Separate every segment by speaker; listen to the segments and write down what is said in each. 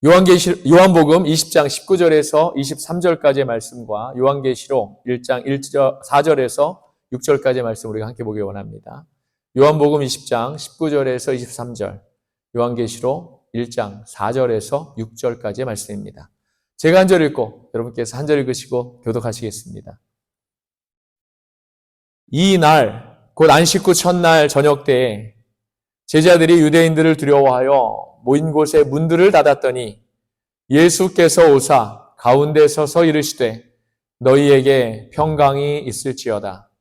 Speaker 1: 요한복음 20장 19절에서 23절까지의 말씀과 요한계시록 1장 4절에서 6절까지의 말씀 우리가 함께 보기 원합니다. 요한복음 20장 19절에서 23절, 요한계시록 1장 4절에서 6절까지의 말씀입니다. 제가 한 절 읽고 여러분께서 한 절 읽으시고 교독하시겠습니다. 이 날, 곧 안식 후 첫날 저녁 때에 제자들이 유대인들을 두려워하여 모인 곳에 문들을 닫았더니 예수께서 오사 가운데 서서 이르시되 너희에게 평강이 있을지어다.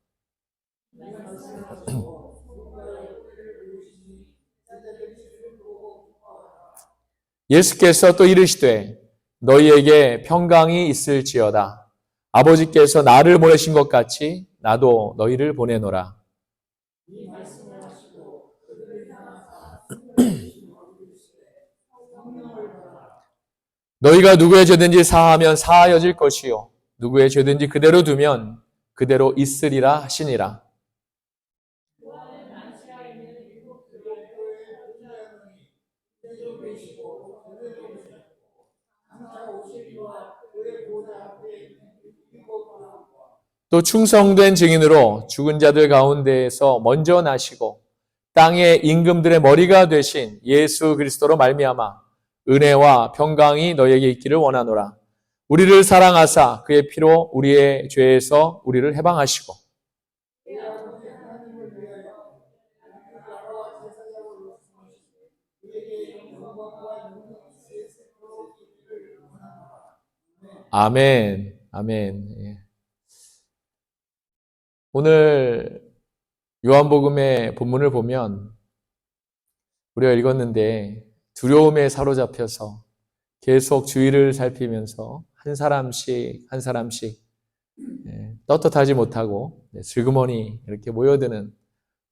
Speaker 1: 예수께서 또 이르시되 너희에게 평강이 있을지어다. 아버지께서 나를 보내신 것 같이 나도 너희를 보내노라. 너희가 누구의 죄든지 사하면 사하여질 것이요 누구의 죄든지 그대로 두면 그대로 있으리라 하시니라. 또 충성된 증인으로 죽은 자들 가운데에서 먼저 나시고 땅의 임금들의 머리가 되신 예수 그리스도로 말미암아 은혜와 평강이 너희에게 있기를 원하노라. 우리를 사랑하사 그의 피로 우리의 죄에서 우리를 해방하시고 아멘. 아멘. 오늘 요한복음의 본문을 보면 우리가 읽었는데 두려움에 사로잡혀서 계속 주위를 살피면서 한 사람씩 떳떳하지 못하고 슬그머니 이렇게 모여드는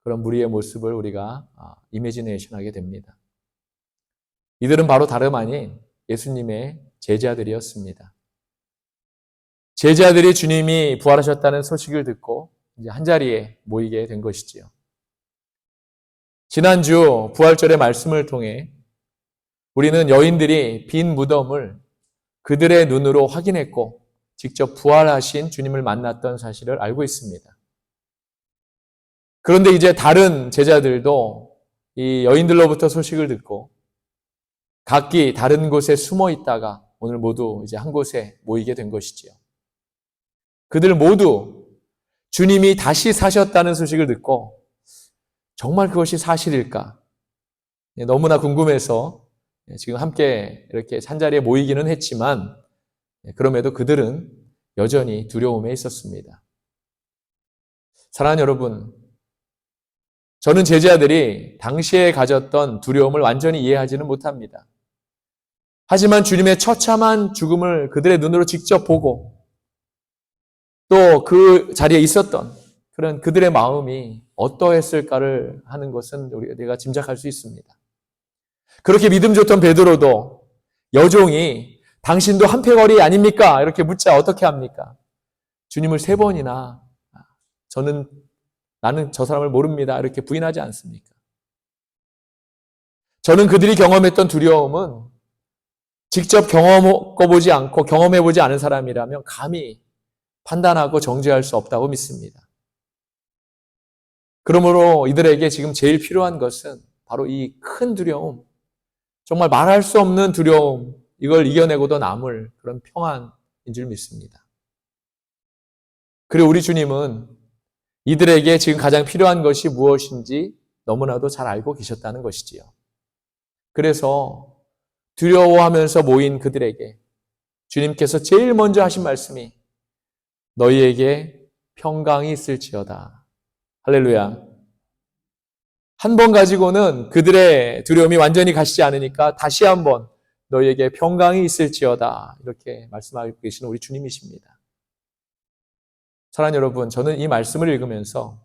Speaker 1: 그런 무리의 모습을 우리가 이미지네이션하게 됩니다. 이들은 바로 다름 아닌 예수님의 제자들이었습니다. 제자들이 주님이 부활하셨다는 소식을 듣고 이제 한자리에 모이게 된 것이지요. 지난주 부활절의 말씀을 통해 우리는 여인들이 빈 무덤을 그들의 눈으로 확인했고 직접 부활하신 주님을 만났던 사실을 알고 있습니다. 그런데 이제 다른 제자들도 이 여인들로부터 소식을 듣고 각기 다른 곳에 숨어 있다가 오늘 모두 이제 한 곳에 모이게 된 것이지요. 그들 모두 주님이 다시 사셨다는 소식을 듣고 정말 그것이 사실일까? 너무나 궁금해서 지금 함께 이렇게 한자리에 모이기는 했지만 그럼에도 그들은 여전히 두려움에 있었습니다. 사랑하는 여러분, 저는 제자들이 당시에 가졌던 두려움을 완전히 이해하지는 못합니다. 하지만 주님의 처참한 죽음을 그들의 눈으로 직접 보고 또 그 자리에 있었던 그런 그들의 마음이 어떠했을까를 하는 것은 우리가 짐작할 수 있습니다. 그렇게 믿음 좋던 베드로도 여종이 당신도 한패거리 아닙니까? 이렇게 묻자 어떻게 합니까? 주님을 3번이나 나는 저 사람을 모릅니다. 이렇게 부인하지 않습니까? 저는 그들이 경험했던 두려움은 직접 경험해보지 않고 경험해보지 않은 사람이라면 감히 판단하고 정죄할 수 없다고 믿습니다. 그러므로 이들에게 지금 제일 필요한 것은 바로 이 큰 두려움, 정말 말할 수 없는 두려움, 이걸 이겨내고도 남을 그런 평안인 줄 믿습니다. 그리고 우리 주님은 이들에게 지금 가장 필요한 것이 무엇인지 너무나도 잘 알고 계셨다는 것이지요. 그래서 두려워하면서 모인 그들에게 주님께서 제일 먼저 하신 말씀이 너희에게 평강이 있을지어다. 할렐루야. 한 번 가지고는 그들의 두려움이 완전히 가시지 않으니까 다시 한번 너희에게 평강이 있을지어다. 이렇게 말씀하고 계시는 우리 주님이십니다. 사랑하는 여러분, 저는 이 말씀을 읽으면서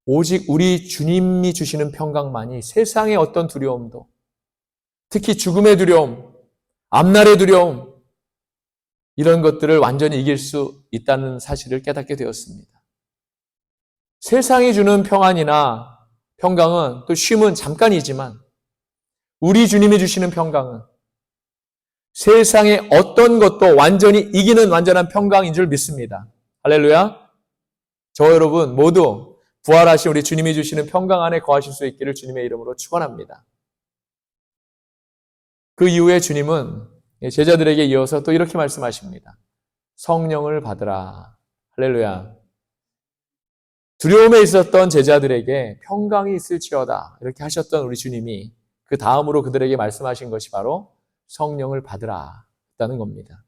Speaker 1: 오직 우리 주님이 주시는 평강만이 세상의 어떤 두려움도, 특히 죽음의 두려움, 앞날의 두려움, 이런 것들을 완전히 이길 수 있다는 사실을 깨닫게 되었습니다. 세상이 주는 평안이나 평강은 또 쉼은 잠깐이지만 우리 주님이 주시는 평강은 세상의 어떤 것도 완전히 이기는 완전한 평강인 줄 믿습니다. 할렐루야. 저 여러분 모두 부활하신 우리 주님이 주시는 평강 안에 거하실 수 있기를 주님의 이름으로 축원합니다. 그 이후에 주님은 제자들에게 이어서 또 이렇게 말씀하십니다. 성령을 받으라. 할렐루야. 두려움에 있었던 제자들에게 평강이 있을지어다 이렇게 하셨던 우리 주님이 그 다음으로 그들에게 말씀하신 것이 바로 성령을 받으라 했다는 겁니다.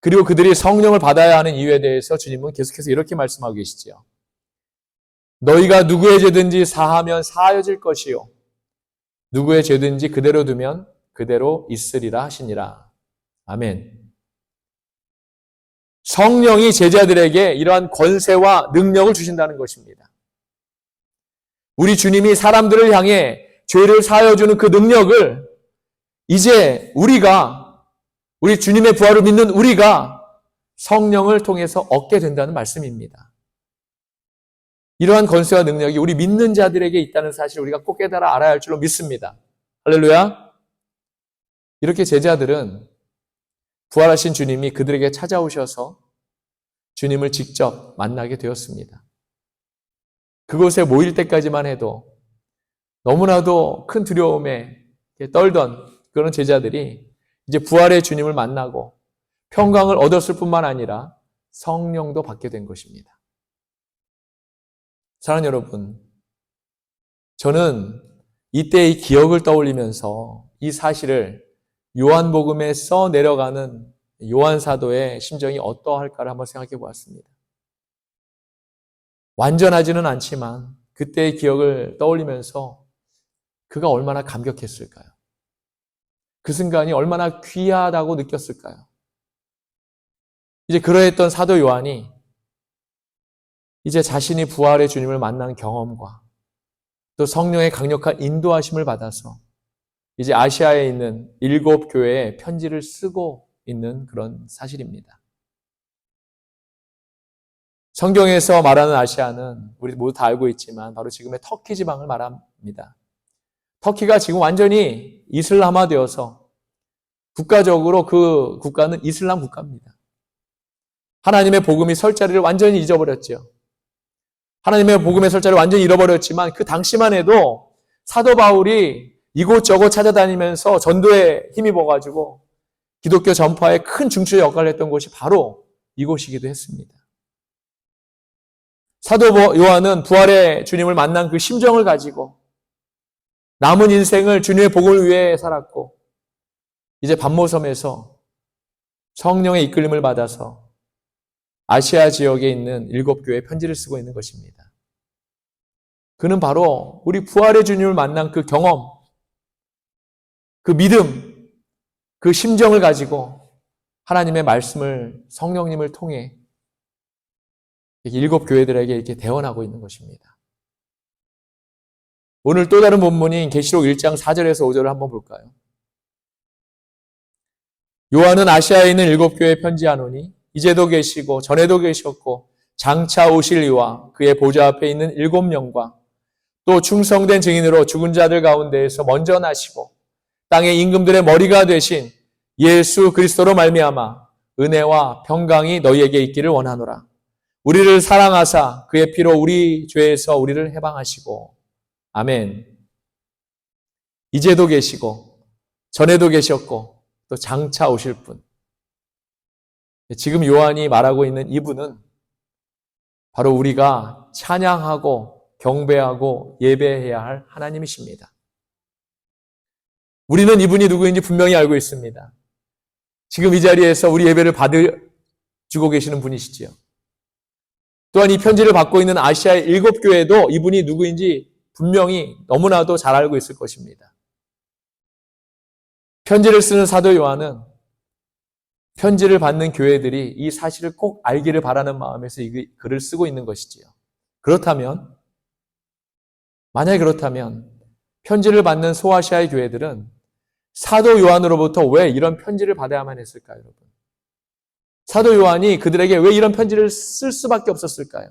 Speaker 1: 그리고 그들이 성령을 받아야 하는 이유에 대해서 주님은 계속해서 이렇게 말씀하고 계시지요. 너희가 누구의 죄든지 사하면 사하여질 것이요 누구의 죄든지 그대로 두면 그대로 있으리라 하시니라. 아멘. 성령이 제자들에게 이러한 권세와 능력을 주신다는 것입니다. 우리 주님이 사람들을 향해 죄를 사하여주는 그 능력을 이제 우리 주님의 부활을 믿는 우리가 성령을 통해서 얻게 된다는 말씀입니다. 이러한 권세와 능력이 우리 믿는 자들에게 있다는 사실을 우리가 꼭 깨달아 알아야 할 줄로 믿습니다. 할렐루야. 이렇게 제자들은 부활하신 주님이 그들에게 찾아오셔서 주님을 직접 만나게 되었습니다. 그곳에 모일 때까지만 해도 너무나도 큰 두려움에 떨던 그런 제자들이 이제 부활의 주님을 만나고 평강을 얻었을 뿐만 아니라 성령도 받게 된 것입니다. 사랑하는 여러분, 저는 이때의 기억을 떠올리면서 이 사실을 요한복음에 써 내려가는 요한 사도의 심정이 어떠할까를 한번 생각해 보았습니다. 완전하지는 않지만 그때의 기억을 떠올리면서 그가 얼마나 감격했을까요? 그 순간이 얼마나 귀하다고 느꼈을까요? 이제 그러했던 사도 요한이 이제 자신이 부활의 주님을 만난 경험과 또 성령의 강력한 인도하심을 받아서 이제 아시아에 있는 7 교회에 편지를 쓰고 있는 그런 사실입니다. 성경에서 말하는 아시아는 우리 모두 다 알고 있지만 바로 지금의 터키 지방을 말합니다. 터키가 지금 완전히 이슬람화되어서 국가적으로 그 국가는 이슬람 국가입니다. 하나님의 복음이 설 자리를 완전히 잊어버렸죠. 하나님의 복음의 설 자리를 완전히 잃어버렸지만 그 당시만 해도 사도 바울이 이곳저곳 찾아다니면서 전도에 힘입어가지고 기독교 전파에 큰 중추의 역할을 했던 곳이 바로 이곳이기도 했습니다. 사도 요한은 부활의 주님을 만난 그 심정을 가지고 남은 인생을 주님의 복음을 위해 살았고 이제 반모섬에서 성령의 이끌림을 받아서 아시아 지역에 있는 7 교회에 편지를 쓰고 있는 것입니다. 그는 바로 우리 부활의 주님을 만난 그 경험, 그 믿음, 그 심정을 가지고 하나님의 말씀을 성령님을 통해 7 교회들에게 이렇게 대언하고 있는 것입니다. 오늘 또 다른 본문인 계시록 1장 4절에서 5절을 한번 볼까요? 요한은 아시아에 있는 7 교회에 편지하노니 이제도 계시고 전에도 계셨고 장차 오실 이와 그의 보좌 앞에 있는 7명과 또 충성된 증인으로 죽은 자들 가운데에서 먼저 나시고 땅의 임금들의 머리가 되신 예수 그리스도로 말미암아 은혜와 평강이 너희에게 있기를 원하노라. 우리를 사랑하사 그의 피로 우리 죄에서 우리를 해방하시고 아멘. 이제도 계시고 전에도 계셨고 또 장차 오실 분. 지금 요한이 말하고 있는 이분은 바로 우리가 찬양하고 경배하고 예배해야 할 하나님이십니다. 우리는 이분이 누구인지 분명히 알고 있습니다. 지금 이 자리에서 우리 예배를 받아주고 계시는 분이시지요. 또한 이 편지를 받고 있는 아시아의 7 교회도 이분이 누구인지 분명히 너무나도 잘 알고 있을 것입니다. 편지를 쓰는 사도 요한은 편지를 받는 교회들이 이 사실을 꼭 알기를 바라는 마음에서 이 글을 쓰고 있는 것이지요. 만약에 그렇다면 편지를 받는 소아시아의 교회들은 사도 요한으로부터 왜 이런 편지를 받아야만 했을까요, 여러분? 사도 요한이 그들에게 왜 이런 편지를 쓸 수밖에 없었을까요?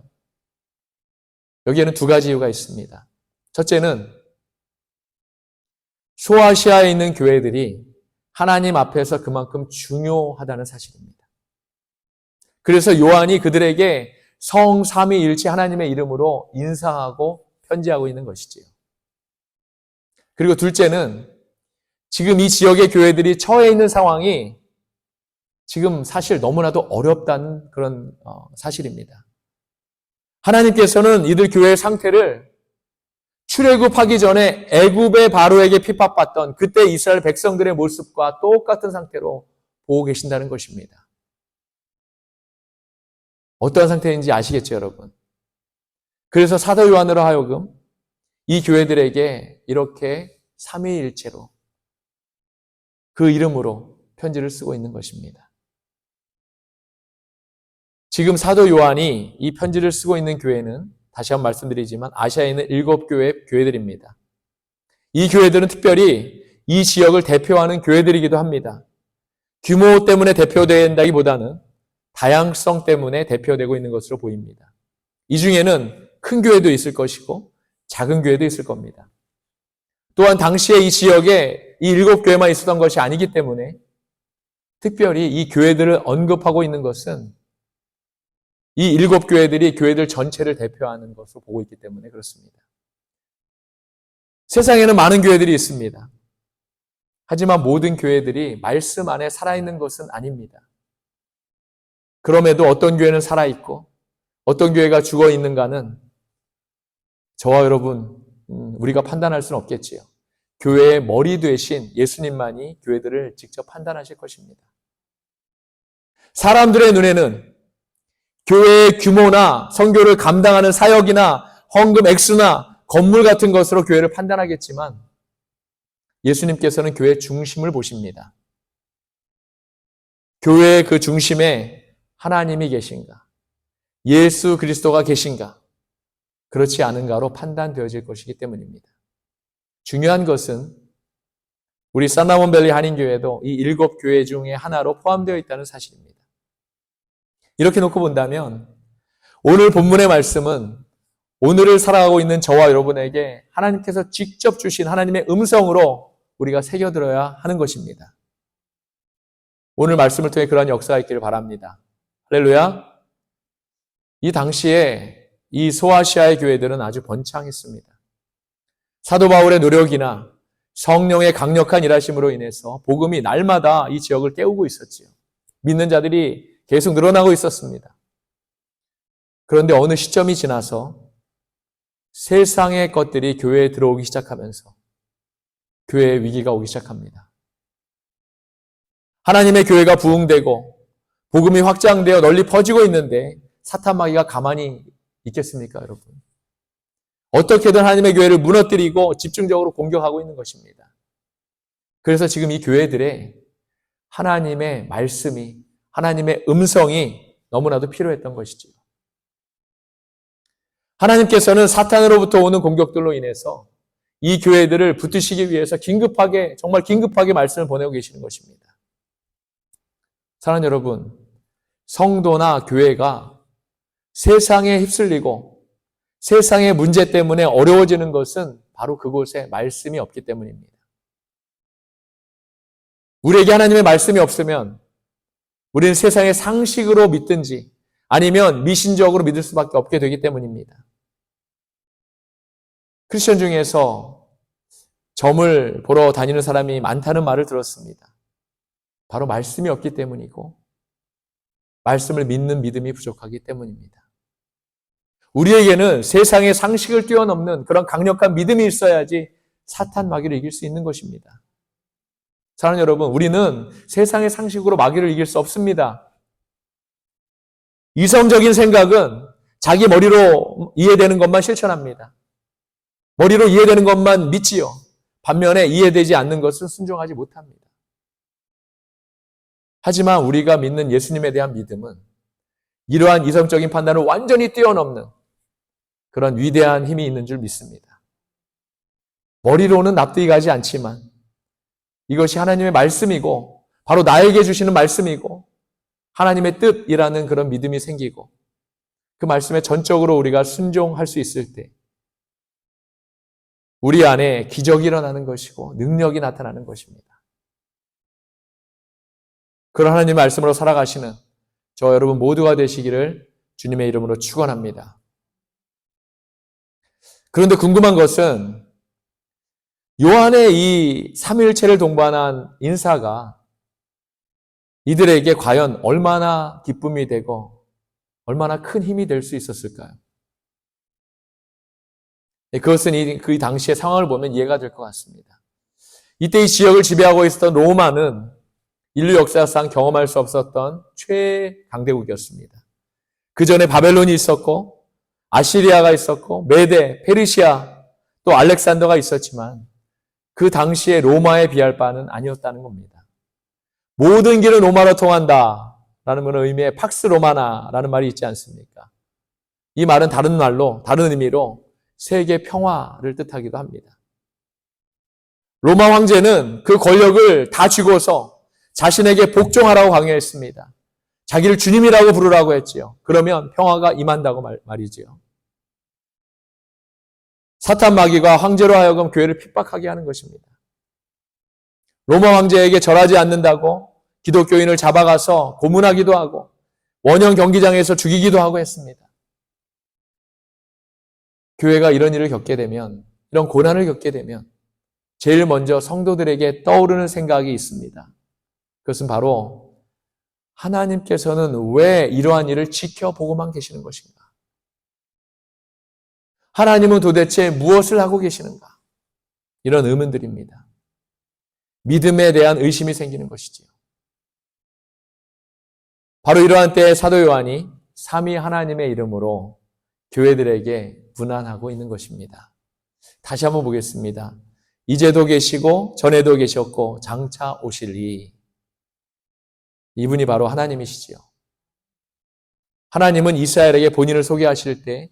Speaker 1: 여기에는 2가지 이유가 있습니다. 첫째는 소아시아에 있는 교회들이 하나님 앞에서 그만큼 중요하다는 사실입니다. 그래서 요한이 그들에게 성삼위일체 하나님의 이름으로 인사하고 편지하고 있는 것이지요. 그리고 둘째는 지금 이 지역의 교회들이 처해 있는 상황이 지금 사실 너무나도 어렵다는 그런 사실입니다. 하나님께서는 이들 교회의 상태를 출애굽하기 전에 애굽의 바로에게 핍박받던 그때 이스라엘 백성들의 모습과 똑같은 상태로 보고 계신다는 것입니다. 어떠한 상태인지 아시겠죠, 여러분? 그래서 사도 요한으로 하여금 이 교회들에게 이렇게 삼위일체로 그 이름으로 편지를 쓰고 있는 것입니다. 지금 사도 요한이 이 편지를 쓰고 있는 교회는 다시 한번 말씀드리지만 아시아에 있는 7교회들입니다. 이 교회들은 특별히 이 지역을 대표하는 교회들이기도 합니다. 규모 때문에 대표된다기보다는 다양성 때문에 대표되고 있는 것으로 보입니다. 이 중에는 큰 교회도 있을 것이고 작은 교회도 있을 겁니다. 또한 당시에 이 지역에 이 7교회만 있었던 것이 아니기 때문에 특별히 이 교회들을 언급하고 있는 것은 이 7교회들이 교회들 전체를 대표하는 것으로 보고 있기 때문에 그렇습니다. 세상에는 많은 교회들이 있습니다. 하지만 모든 교회들이 말씀 안에 살아있는 것은 아닙니다. 그럼에도 어떤 교회는 살아있고 어떤 교회가 죽어있는가는 저와 여러분 우리가 판단할 수는 없겠지요. 교회의 머리 되신 예수님만이 교회들을 직접 판단하실 것입니다. 사람들의 눈에는 교회의 규모나 선교를 감당하는 사역이나 헌금 액수나 건물 같은 것으로 교회를 판단하겠지만 예수님께서는 교회의 중심을 보십니다. 교회의 그 중심에 하나님이 계신가? 예수 그리스도가 계신가? 그렇지 않은가로 판단되어질 것이기 때문입니다. 중요한 것은 우리 산나몬밸리 한인교회도 이 7교회 중에 하나로 포함되어 있다는 사실입니다. 이렇게 놓고 본다면 오늘 본문의 말씀은 오늘을 살아가고 있는 저와 여러분에게 하나님께서 직접 주신 하나님의 음성으로 우리가 새겨들어야 하는 것입니다. 오늘 말씀을 통해 그러한 역사가 있기를 바랍니다. 할렐루야. 이 당시에 이 소아시아의 교회들은 아주 번창했습니다. 사도 바울의 노력이나 성령의 강력한 일하심으로 인해서 복음이 날마다 이 지역을 깨우고 있었지요. 믿는 자들이 계속 늘어나고 있었습니다. 그런데 어느 시점이 지나서 세상의 것들이 교회에 들어오기 시작하면서 교회에 위기가 오기 시작합니다. 하나님의 교회가 부흥되고 복음이 확장되어 널리 퍼지고 있는데 사탄 마귀가 가만히 있겠습니까, 여러분? 어떻게든 하나님의 교회를 무너뜨리고 집중적으로 공격하고 있는 것입니다. 그래서 지금 이 교회들의 하나님의 말씀이, 하나님의 음성이 너무나도 필요했던 것이지요. 하나님께서는 사탄으로부터 오는 공격들로 인해서 이 교회들을 붙드시기 위해서 긴급하게, 정말 긴급하게 말씀을 보내고 계시는 것입니다. 사랑하는 여러분, 성도나 교회가 세상에 휩쓸리고 세상의 문제 때문에 어려워지는 것은 바로 그곳에 말씀이 없기 때문입니다. 우리에게 하나님의 말씀이 없으면 우리는 세상의 상식으로 믿든지 아니면 미신적으로 믿을 수밖에 없게 되기 때문입니다. 크리스천 중에서 점을 보러 다니는 사람이 많다는 말을 들었습니다. 바로 말씀이 없기 때문이고 말씀을 믿는 믿음이 부족하기 때문입니다. 우리에게는 세상의 상식을 뛰어넘는 그런 강력한 믿음이 있어야지 사탄 마귀를 이길 수 있는 것입니다. 사랑하는 여러분, 우리는 세상의 상식으로 마귀를 이길 수 없습니다. 이성적인 생각은 자기 머리로 이해되는 것만 실천합니다. 머리로 이해되는 것만 믿지요. 반면에 이해되지 않는 것은 순종하지 못합니다. 하지만 우리가 믿는 예수님에 대한 믿음은 이러한 이성적인 판단을 완전히 뛰어넘는 그런 위대한 힘이 있는 줄 믿습니다. 머리로는 납득이 가지 않지만 이것이 하나님의 말씀이고 바로 나에게 주시는 말씀이고 하나님의 뜻이라는 그런 믿음이 생기고 그 말씀에 전적으로 우리가 순종할 수 있을 때 우리 안에 기적이 일어나는 것이고 능력이 나타나는 것입니다. 그런 하나님의 말씀으로 살아가시는 저 여러분 모두가 되시기를 주님의 이름으로 축원합니다. 그런데 궁금한 것은 요한의 이 삼위일체를 동반한 인사가 이들에게 과연 얼마나 기쁨이 되고 얼마나 큰 힘이 될 수 있었을까요? 그것은 그 당시의 상황을 보면 이해가 될 것 같습니다. 이때 이 지역을 지배하고 있었던 로마는 인류 역사상 경험할 수 없었던 최강대국이었습니다. 그 전에 바벨론이 있었고 아시리아가 있었고 메데, 페르시아, 또 알렉산더가 있었지만 그 당시에 로마에 비할 바는 아니었다는 겁니다. 모든 길은 로마로 통한다라는 그런 의미의 팍스 로마나라는 말이 있지 않습니까? 이 말은 다른 말로, 다른 의미로 세계 평화를 뜻하기도 합니다. 로마 황제는 그 권력을 다 쥐고서 자신에게 복종하라고 강요했습니다. 자기를 주님이라고 부르라고 했지요. 그러면 평화가 임한다고 말이지요. 사탄 마귀가 황제로 하여금 교회를 핍박하게 하는 것입니다. 로마 황제에게 절하지 않는다고 기독교인을 잡아가서 고문하기도 하고 원형 경기장에서 죽이기도 하고 했습니다. 교회가 이런 일을 겪게 되면, 이런 고난을 겪게 되면 제일 먼저 성도들에게 떠오르는 생각이 있습니다. 그것은 바로 하나님께서는 왜 이러한 일을 지켜보고만 계시는 것인가? 하나님은 도대체 무엇을 하고 계시는가? 이런 의문들입니다. 믿음에 대한 의심이 생기는 것이지요. 바로 이러한 때에 사도 요한이 삼위 하나님의 이름으로 교회들에게 분한하고 있는 것입니다. 다시 한번 보겠습니다. 이제도 계시고 전에도 계셨고 장차 오실이. 이분이 바로 하나님이시지요. 하나님은 이스라엘에게 본인을 소개하실 때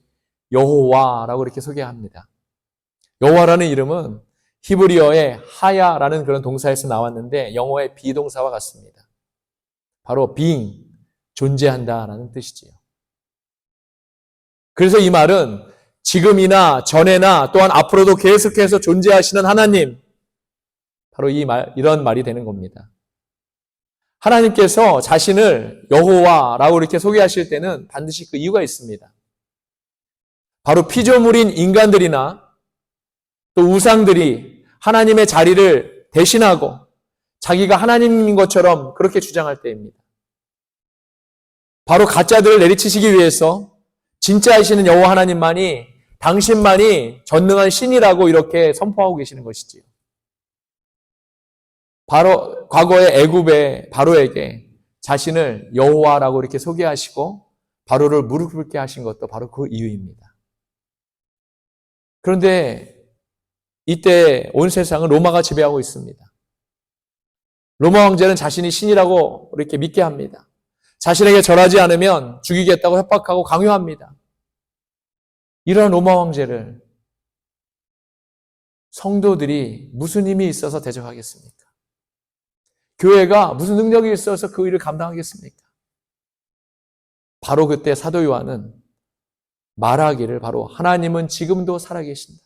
Speaker 1: 여호와라고 이렇게 소개합니다. 여호와라는 이름은 히브리어의 하야라는 그런 동사에서 나왔는데 영어의 비동사와 같습니다. 바로 being, 존재한다라는 뜻이지요. 그래서 이 말은 지금이나 전에나 또한 앞으로도 계속해서 존재하시는 하나님, 바로 이런 말이 되는 겁니다. 하나님께서 자신을 여호와라고 이렇게 소개하실 때는 반드시 그 이유가 있습니다. 바로 피조물인 인간들이나 또 우상들이 하나님의 자리를 대신하고 자기가 하나님인 것처럼 그렇게 주장할 때입니다. 바로 가짜들을 내리치시기 위해서 진짜이시는 여호와 하나님만이, 당신만이 전능한 신이라고 이렇게 선포하고 계시는 것이지요. 바로 과거의 애굽의 바로에게 자신을 여호와라고 이렇게 소개하시고 바로를 무릎 꿇게 하신 것도 바로 그 이유입니다. 그런데 이때 온 세상은 로마가 지배하고 있습니다. 로마 황제는 자신이 신이라고 이렇게 믿게 합니다. 자신에게 절하지 않으면 죽이겠다고 협박하고 강요합니다. 이러한 로마 황제를 성도들이 무슨 힘이 있어서 대적하겠습니까? 교회가 무슨 능력이 있어서 그 일을 감당하겠습니까? 바로 그때 사도 요한은 말하기를 바로 하나님은 지금도 살아계신다.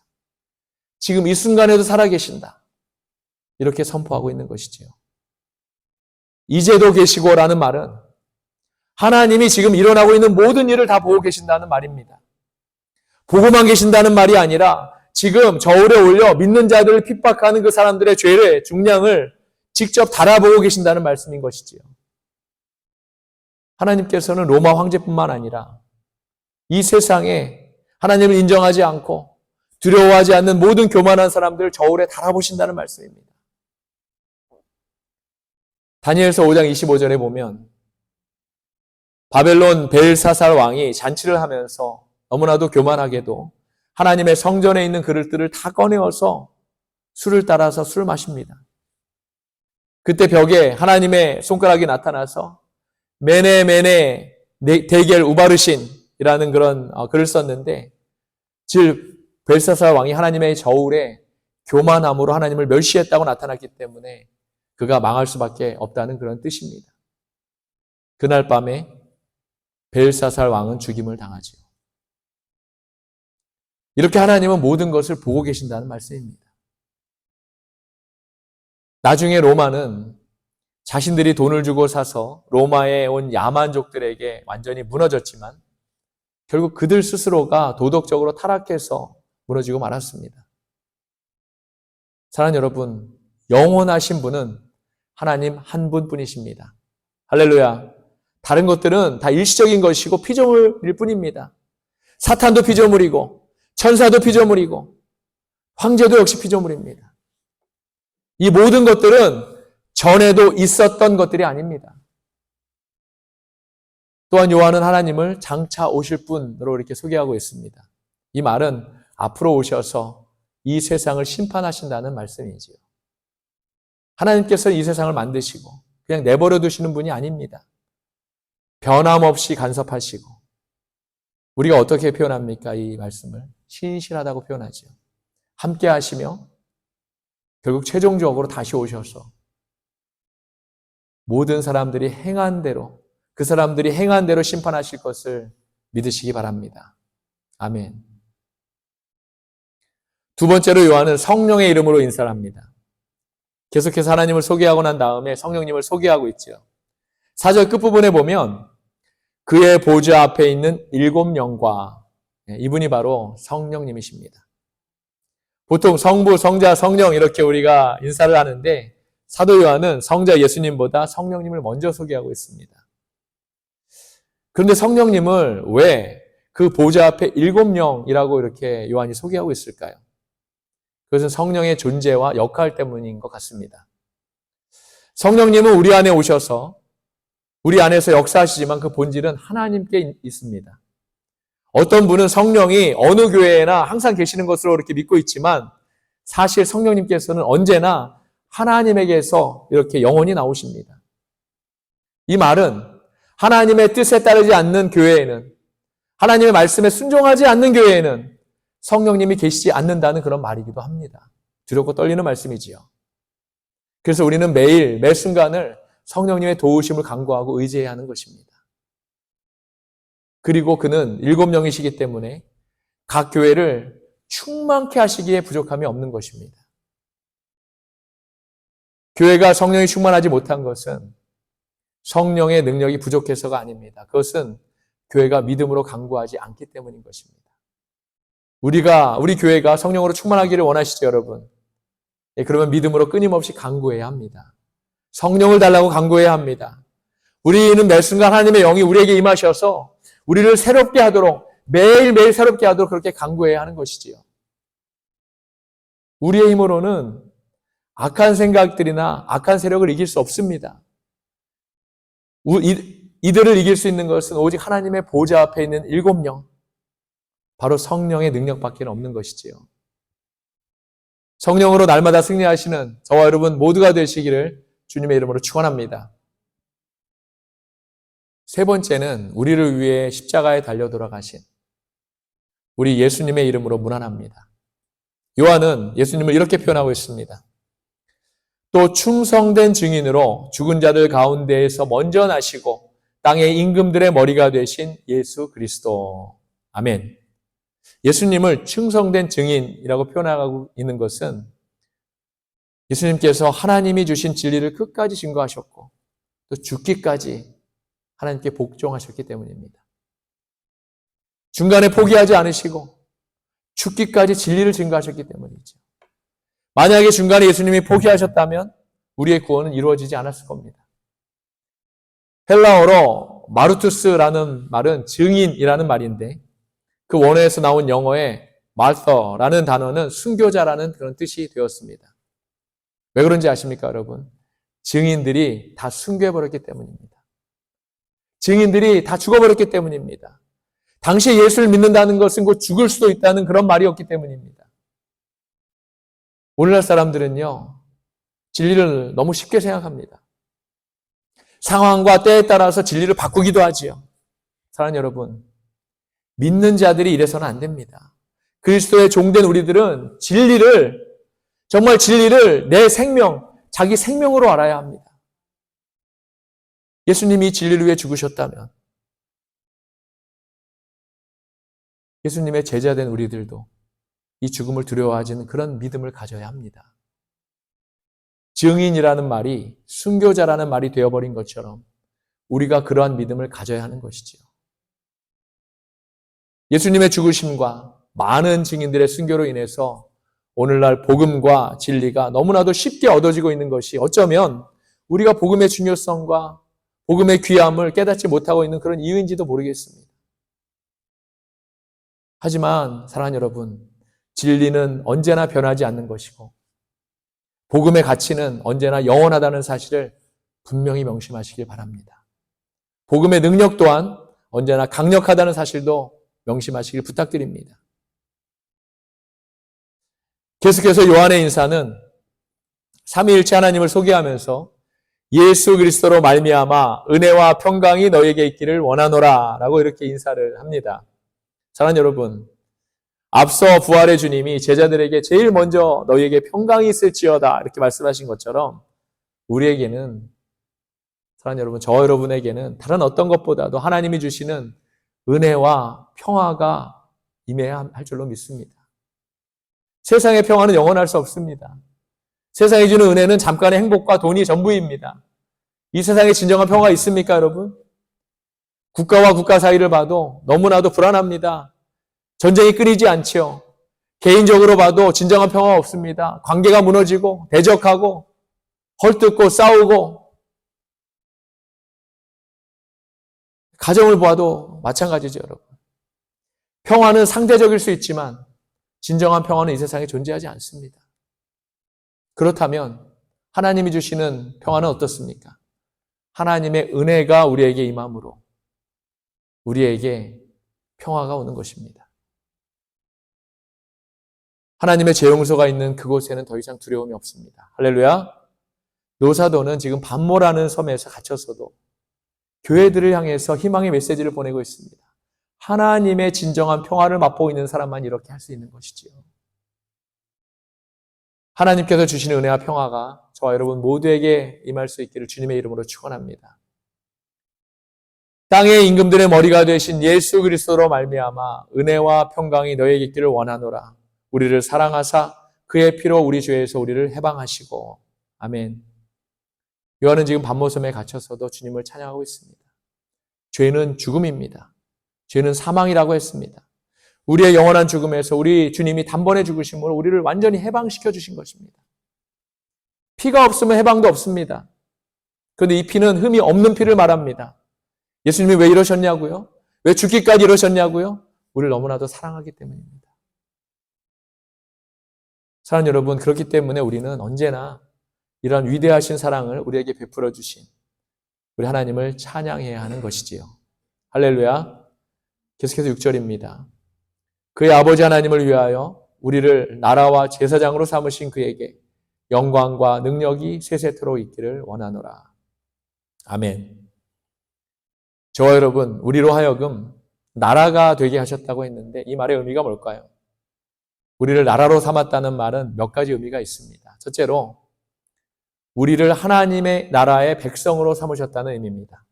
Speaker 1: 지금 이 순간에도 살아계신다. 이렇게 선포하고 있는 것이지요. 이제도 계시고라는 말은 하나님이 지금 일어나고 있는 모든 일을 다 보고 계신다는 말입니다. 보고만 계신다는 말이 아니라 지금 저울에 올려 믿는 자들을 핍박하는 그 사람들의 죄의 중량을 직접 달아보고 계신다는 말씀인 것이지요. 하나님께서는 로마 황제뿐만 아니라 이 세상에 하나님을 인정하지 않고 두려워하지 않는 모든 교만한 사람들을 저울에 달아보신다는 말씀입니다. 다니엘서 5장 25절에 보면 바벨론 벨사살 왕이 잔치를 하면서 너무나도 교만하게도 하나님의 성전에 있는 그릇들을 다 꺼내어서 술을 따라서 술을 마십니다. 그때 벽에 하나님의 손가락이 나타나서 메네 메네 데겔 우바르신이라는 그런 글을 썼는데, 즉 벨사살 왕이 하나님의 저울에 교만함으로 하나님을 멸시했다고 나타났기 때문에 그가 망할 수밖에 없다는 그런 뜻입니다. 그날 밤에 벨사살 왕은 죽임을 당하지요. 이렇게 하나님은 모든 것을 보고 계신다는 말씀입니다. 나중에 로마는 자신들이 돈을 주고 사서 로마에 온 야만족들에게 완전히 무너졌지만 결국 그들 스스로가 도덕적으로 타락해서 무너지고 말았습니다. 사랑하는 여러분, 영원하신 분은 하나님 한 분뿐이십니다. 할렐루야. 다른 것들은 다 일시적인 것이고 피조물일 뿐입니다. 사탄도 피조물이고 천사도 피조물이고 황제도 역시 피조물입니다. 이 모든 것들은 전에도 있었던 것들이 아닙니다. 또한 요한은 하나님을 장차 오실 분으로 이렇게 소개하고 있습니다. 이 말은 앞으로 오셔서 이 세상을 심판하신다는 말씀이지요. 하나님께서 이 세상을 만드시고 그냥 내버려 두시는 분이 아닙니다. 변함없이 간섭하시고, 우리가 어떻게 표현합니까? 이 말씀을 신실하다고 표현하죠. 함께 하시며 결국 최종적으로 다시 오셔서 모든 사람들이 행한 대로, 그 사람들이 행한 대로 심판하실 것을 믿으시기 바랍니다. 아멘. 두 번째로 요한은 성령의 이름으로 인사를 합니다. 계속해서 하나님을 소개하고 난 다음에 성령님을 소개하고 있죠. 4절 끝부분에 보면 그의 보좌 앞에 있는 7영과, 이분이 바로 성령님이십니다. 보통 성부, 성자, 성령 이렇게 우리가 인사를 하는데 사도 요한은 성자 예수님보다 성령님을 먼저 소개하고 있습니다. 그런데 성령님을 왜 그 보좌 앞에 7영이라고 이렇게 요한이 소개하고 있을까요? 그것은 성령의 존재와 역할 때문인 것 같습니다. 성령님은 우리 안에 오셔서 우리 안에서 역사하시지만 그 본질은 하나님께 있습니다. 어떤 분은 성령이 어느 교회에나 항상 계시는 것으로 이렇게 믿고 있지만 사실 성령님께서는 언제나 하나님에게서 이렇게 영원히 나오십니다. 이 말은 하나님의 뜻에 따르지 않는 교회에는, 하나님의 말씀에 순종하지 않는 교회에는 성령님이 계시지 않는다는 그런 말이기도 합니다. 두렵고 떨리는 말씀이지요. 그래서 우리는 매일 매 순간을 성령님의 도우심을 간구하고 의지해야 하는 것입니다. 그리고 그는 7영이시기 때문에 각 교회를 충만케 하시기에 부족함이 없는 것입니다. 교회가 성령이 충만하지 못한 것은 성령의 능력이 부족해서가 아닙니다. 그것은 교회가 믿음으로 간구하지 않기 때문인 것입니다. 우리 교회가 성령으로 충만하기를 원하시죠, 여러분? 그러면 믿음으로 끊임없이 간구해야 합니다. 성령을 달라고 간구해야 합니다. 우리는 매 순간 하나님의 영이 우리에게 임하셔서 우리를 새롭게 하도록, 매일매일 새롭게 하도록 그렇게 간구해야 하는 것이지요. 우리의 힘으로는 악한 생각들이나 악한 세력을 이길 수 없습니다. 이들을 이길 수 있는 것은 오직 하나님의 보좌 앞에 있는 7영, 바로 성령의 능력밖에 없는 것이지요. 성령으로 날마다 승리하시는 저와 여러분 모두가 되시기를 주님의 이름으로 축원합니다. 세 번째는 우리를 위해 십자가에 달려 돌아가신 우리 예수님의 이름으로 문안합니다. 요한은 예수님을 이렇게 표현하고 있습니다. 또 충성된 증인으로 죽은 자들 가운데에서 먼저 나시고 땅의 임금들의 머리가 되신 예수 그리스도. 아멘. 예수님을 충성된 증인이라고 표현하고 있는 것은 예수님께서 하나님이 주신 진리를 끝까지 증거하셨고 또 죽기까지 하나님께 복종하셨기 때문입니다. 중간에 포기하지 않으시고 죽기까지 진리를 증거하셨기 때문이죠. 만약에 중간에 예수님이 포기하셨다면 우리의 구원은 이루어지지 않았을 겁니다. 헬라어로 마르투스라는 말은 증인이라는 말인데 그 원어에서 나온 영어의 마르터라는 단어는 순교자라는 그런 뜻이 되었습니다. 왜 그런지 아십니까, 여러분? 증인들이 다 순교해버렸기 때문입니다. 증인들이 다 죽어버렸기 때문입니다. 당시 예수를 믿는다는 것은 곧 죽을 수도 있다는 그런 말이었기 때문입니다. 오늘날 사람들은요, 진리를 너무 쉽게 생각합니다. 상황과 때에 따라서 진리를 바꾸기도 하지요. 사랑하는 여러분, 믿는 자들이 이래서는 안 됩니다. 그리스도의 종된 우리들은 정말 진리를 내 생명, 자기 생명으로 알아야 합니다. 예수님이 진리를 위해 죽으셨다면 예수님의 제자된 우리들도 이 죽음을 두려워하지는 그런 믿음을 가져야 합니다. 증인이라는 말이 순교자라는 말이 되어버린 것처럼 우리가 그러한 믿음을 가져야 하는 것이지요. 예수님의 죽으심과 많은 증인들의 순교로 인해서 오늘날 복음과 진리가 너무나도 쉽게 얻어지고 있는 것이 어쩌면 우리가 복음의 중요성과 복음의 귀함을 깨닫지 못하고 있는 그런 이유인지도 모르겠습니다. 하지만 사랑하는 여러분, 진리는 언제나 변하지 않는 것이고 복음의 가치는 언제나 영원하다는 사실을 분명히 명심하시길 바랍니다. 복음의 능력 또한 언제나 강력하다는 사실도 명심하시길 부탁드립니다. 계속해서 요한의 인사는 삼위일체 하나님을 소개하면서 예수 그리스도로 말미암아 은혜와 평강이 너에게 있기를 원하노라 라고 이렇게 인사를 합니다. 사랑하는 여러분, 앞서 부활의 주님이 제자들에게 제일 먼저 너희에게 평강이 있을지어다 이렇게 말씀하신 것처럼 우리에게는, 사랑하는 여러분, 저 여러분에게는 다른 어떤 것보다도 하나님이 주시는 은혜와 평화가 임해야 할 줄로 믿습니다. 세상의 평화는 영원할 수 없습니다. 세상이 주는 은혜는 잠깐의 행복과 돈이 전부입니다. 이 세상에 진정한 평화가 있습니까, 여러분? 국가와 국가 사이를 봐도 너무나도 불안합니다. 전쟁이 끊이지 않지요. 개인적으로 봐도 진정한 평화가 없습니다. 관계가 무너지고 대적하고 헐뜯고 싸우고, 가정을 보아도 마찬가지죠, 여러분. 평화는 상대적일 수 있지만 진정한 평화는 이 세상에 존재하지 않습니다. 그렇다면 하나님이 주시는 평화는 어떻습니까? 하나님의 은혜가 우리에게 임함으로 우리에게 평화가 오는 것입니다. 하나님의 재용소가 있는 그곳에는 더 이상 두려움이 없습니다. 할렐루야. 노사도는 지금 반모라는 섬에서 갇혔어도 교회들을 향해서 희망의 메시지를 보내고 있습니다. 하나님의 진정한 평화를 맛보고 있는 사람만 이렇게 할 수 있는 것이지요. 하나님께서 주시는 은혜와 평화가 저와 여러분 모두에게 임할 수 있기를 주님의 이름으로 축원합니다. 땅의 임금들의 머리가 되신 예수 그리스도로 말미암아 은혜와 평강이 너희에게 있기를 원하노라. 우리를 사랑하사 그의 피로 우리 죄에서 우리를 해방하시고. 아멘. 요한은 지금 반모섬에 갇혀서도 주님을 찬양하고 있습니다. 죄는 죽음입니다. 죄는 사망이라고 했습니다. 우리의 영원한 죽음에서 우리 주님이 단번에 죽으심으로 우리를 완전히 해방시켜 주신 것입니다. 피가 없으면 해방도 없습니다. 그런데 이 피는 흠이 없는 피를 말합니다. 예수님이 왜 이러셨냐고요? 왜 죽기까지 이러셨냐고요? 우리를 너무나도 사랑하기 때문입니다. 사랑하는 여러분, 그렇기 때문에 우리는 언제나 이런 위대하신 사랑을 우리에게 베풀어 주신 우리 하나님을 찬양해야 하는 것이지요. 할렐루야. 계속해서 6절입니다. 그의 아버지 하나님을 위하여 우리를 나라와 제사장으로 삼으신 그에게 영광과 능력이 세세토록 있기를 원하노라. 아멘. 저와 여러분, 우리로 하여금 나라가 되게 하셨다고 했는데 이 말의 의미가 뭘까요? 우리를 나라로 삼았다는 말은 몇 가지 의미가 있습니다. 첫째로 우리를 하나님의 나라의 백성으로 삼으셨다는 의미입니다.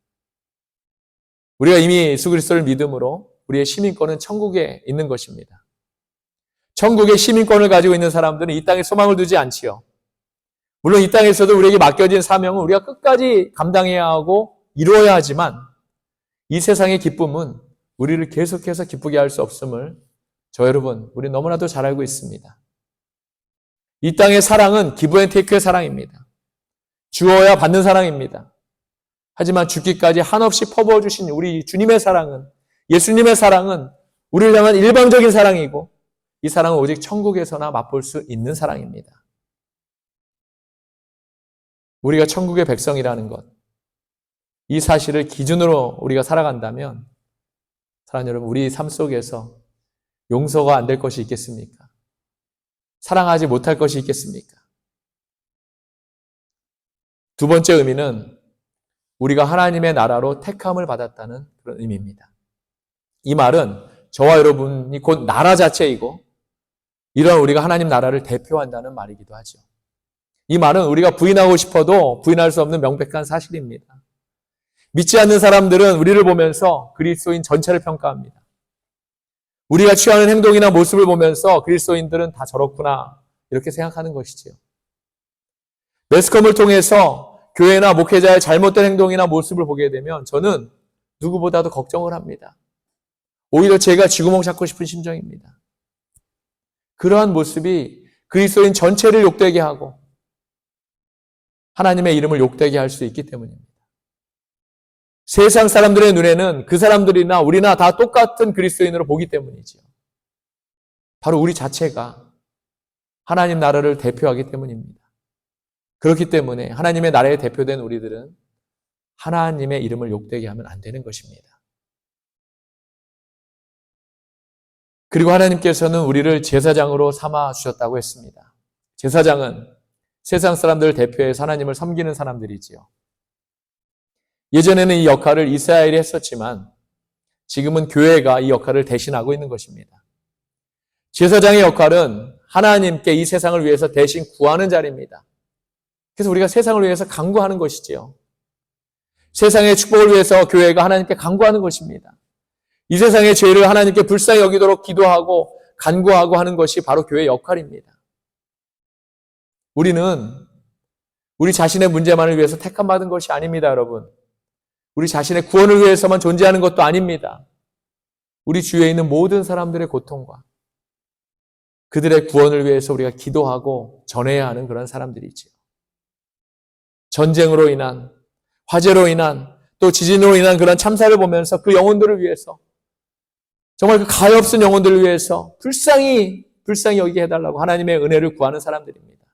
Speaker 1: 우리가 이미 예수 그리스도를 믿음으로 우리의 시민권은 천국에 있는 것입니다. 천국의 시민권을 가지고 있는 사람들은 이 땅에 소망을 두지 않지요. 물론 이 땅에서도 우리에게 맡겨진 사명은 우리가 끝까지 감당해야 하고 이루어야 하지만 이 세상의 기쁨은 우리를 계속해서 기쁘게 할 수 없음을 저 여러분, 우리 너무나도 잘 알고 있습니다. 이 땅의 사랑은 기브 앤 테이크의 사랑입니다. 주어야 받는 사랑입니다. 하지만 죽기까지 한없이 퍼부어 주신 우리 주님의 사랑은, 예수님의 사랑은 우리를 향한 일방적인 사랑이고 이 사랑은 오직 천국에서나 맛볼 수 있는 사랑입니다. 우리가 천국의 백성이라는 것, 이 사실을 기준으로 우리가 살아간다면 사랑하는 여러분, 우리 삶 속에서 용서가 안 될 것이 있겠습니까? 사랑하지 못할 것이 있겠습니까? 두 번째 의미는 우리가 하나님의 나라로 택함을 받았다는 그런 의미입니다. 이 말은 저와 여러분이 곧 나라 자체이고 이런 우리가 하나님 나라를 대표한다는 말이기도 하죠. 이 말은 우리가 부인하고 싶어도 부인할 수 없는 명백한 사실입니다. 믿지 않는 사람들은 우리를 보면서 그리스도인 전체를 평가합니다. 우리가 취하는 행동이나 모습을 보면서 그리스도인들은 다 저렇구나 이렇게 생각하는 것이지요. 매스컴을 통해서 교회나 목회자의 잘못된 행동이나 모습을 보게 되면 저는 누구보다도 걱정을 합니다. 오히려 제가 쥐구멍 찾고 싶은 심정입니다. 그러한 모습이 그리스도인 전체를 욕되게 하고 하나님의 이름을 욕되게 할 수 있기 때문입니다. 세상 사람들의 눈에는 그 사람들이나 우리나 다 똑같은 그리스도인으로 보기 때문이지요. 바로 우리 자체가 하나님 나라를 대표하기 때문입니다. 그렇기 때문에 하나님의 나라에 대표된 우리들은 하나님의 이름을 욕되게 하면 안 되는 것입니다. 그리고 하나님께서는 우리를 제사장으로 삼아 주셨다고 했습니다. 제사장은 세상 사람들을 대표해서 하나님을 섬기는 사람들이지요. 예전에는 이 역할을 이스라엘이 했었지만 지금은 교회가 이 역할을 대신하고 있는 것입니다. 제사장의 역할은 하나님께 이 세상을 위해서 대신 구하는 자리입니다. 그래서 우리가 세상을 위해서 간구하는 것이지요. 세상의 축복을 위해서 교회가 하나님께 간구하는 것입니다. 이 세상의 죄를 하나님께 불쌍히 여기도록 기도하고 간구하고 하는 것이 바로 교회의 역할입니다. 우리는 우리 자신의 문제만을 위해서 택함받은 것이 아닙니다, 여러분. 우리 자신의 구원을 위해서만 존재하는 것도 아닙니다. 우리 주위에 있는 모든 사람들의 고통과 그들의 구원을 위해서 우리가 기도하고 전해야 하는 그런 사람들이지요. 전쟁으로 인한, 화재로 인한, 또 지진으로 인한 그런 참사를 보면서 그 영혼들을 위해서 정말 그 가엾은 영혼들을 위해서 불쌍히 여기게 해달라고 하나님의 은혜를 구하는 사람들입니다.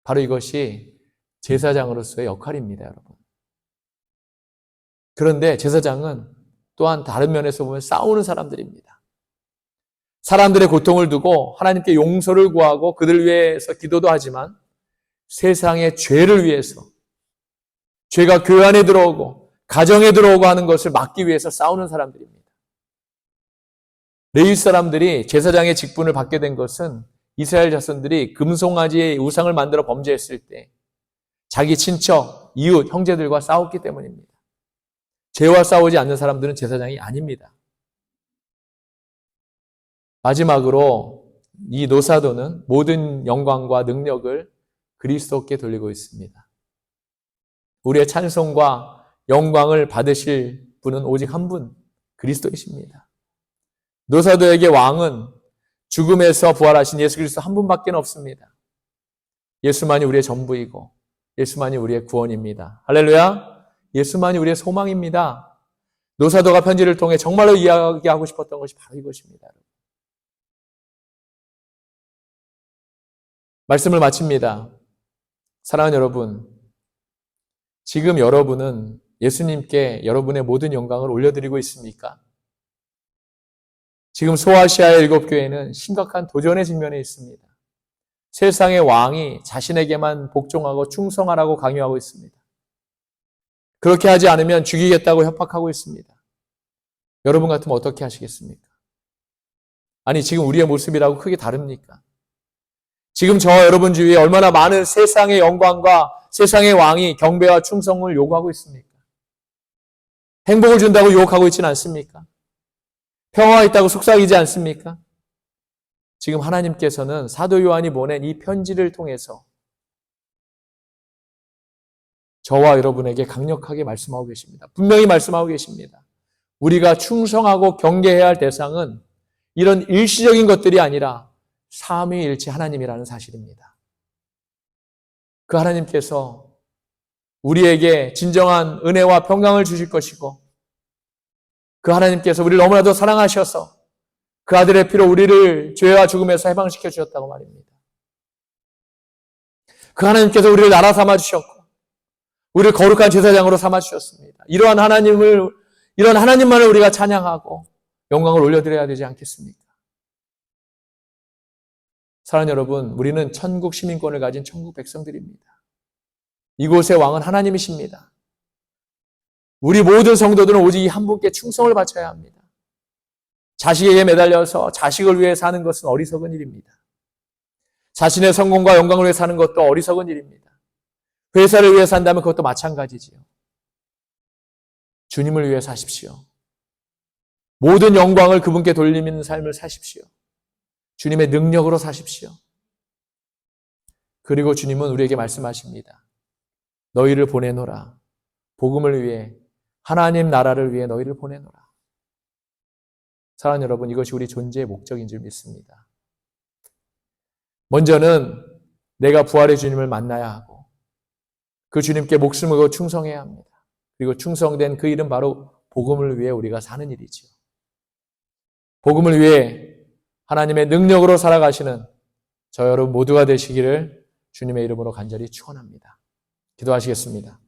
Speaker 1: 바로 이것이 제사장으로서의 역할입니다, 여러분. 그런데 제사장은 또한 다른 면에서 보면 싸우는 사람들입니다. 사람들의 고통을 두고 하나님께 용서를 구하고 그들 위해서 기도도 하지만 세상의 죄를 위해서 죄가 교회 안에 들어오고 가정에 들어오고 하는 것을 막기 위해서 싸우는 사람들입니다. 레위 사람들이 제사장의 직분을 받게 된 것은 이스라엘 자손들이 금송아지의 우상을 만들어 범죄했을 때 자기 친척, 이웃, 형제들과 싸웠기 때문입니다. 죄와 싸우지 않는 사람들은 제사장이 아닙니다. 마지막으로 이 노사도는 모든 영광과 능력을 그리스도께 돌리고 있습니다. 우리의 찬송과 영광을 받으실 분은 오직 한 분, 그리스도이십니다. 노사도에게 왕은 죽음에서 부활하신 예수 그리스도 한 분밖에 없습니다. 예수만이 우리의 전부이고 예수만이 우리의 구원입니다. 할렐루야! 예수만이 우리의 소망입니다. 노사도가 편지를 통해 정말로 이야기하고 싶었던 것이 바로 이것입니다. 말씀을 마칩니다. 사랑하는 여러분, 지금 여러분은 예수님께 여러분의 모든 영광을 올려드리고 있습니까? 지금 소아시아의 7교회는 심각한 도전에 직면해 있습니다. 세상의 왕이 자신에게만 복종하고 충성하라고 강요하고 있습니다. 그렇게 하지 않으면 죽이겠다고 협박하고 있습니다. 여러분 같으면 어떻게 하시겠습니까? 아니, 지금 우리의 모습이라고 크게 다릅니까? 지금 저와 여러분 주위에 얼마나 많은 세상의 영광과 세상의 왕이 경배와 충성을 요구하고 있습니까? 행복을 준다고 유혹하고 있지는 않습니까? 평화가 있다고 속삭이지 않습니까? 지금 하나님께서는 사도 요한이 보낸 이 편지를 통해서 저와 여러분에게 강력하게 말씀하고 계십니다. 분명히 말씀하고 계십니다. 우리가 충성하고 경계해야 할 대상은 이런 일시적인 것들이 아니라 삼위일체 하나님이라는 사실입니다. 그 하나님께서 우리에게 진정한 은혜와 평강을 주실 것이고 그 하나님께서 우리를 너무나도 사랑하셔서 그 아들의 피로 우리를 죄와 죽음에서 해방시켜 주셨다고 말입니다. 그 하나님께서 우리를 나라 삼아 주셨고 우리를 거룩한 제사장으로 삼아 주셨습니다. 이러한 하나님만을 우리가 찬양하고 영광을 올려드려야 되지 않겠습니까? 사랑하는 여러분, 우리는 천국 시민권을 가진 천국 백성들입니다. 이곳의 왕은 하나님이십니다. 우리 모든 성도들은 오직 이 한 분께 충성을 바쳐야 합니다. 자식에게 매달려서 자식을 위해 사는 것은 어리석은 일입니다. 자신의 성공과 영광을 위해 사는 것도 어리석은 일입니다. 회사를 위해 산다면 그것도 마찬가지지요. 주님을 위해 사십시오. 모든 영광을 그분께 돌리는 삶을 사십시오. 주님의 능력으로 사십시오. 그리고 주님은 우리에게 말씀하십니다. 너희를 보내노라. 복음을 위해, 하나님 나라를 위해 너희를 보내노라. 사랑하는 여러분, 이것이 우리 존재의 목적인 줄 믿습니다. 먼저는 내가 부활의 주님을 만나야 하고 그 주님께 목숨을 걸고 충성해야 합니다. 그리고 충성된 그 일은 바로 복음을 위해 우리가 사는 일이지요. 복음을 위해 하나님의 능력으로 살아가시는 저 여러분 모두가 되시기를 주님의 이름으로 간절히 축원합니다. 기도하시겠습니다.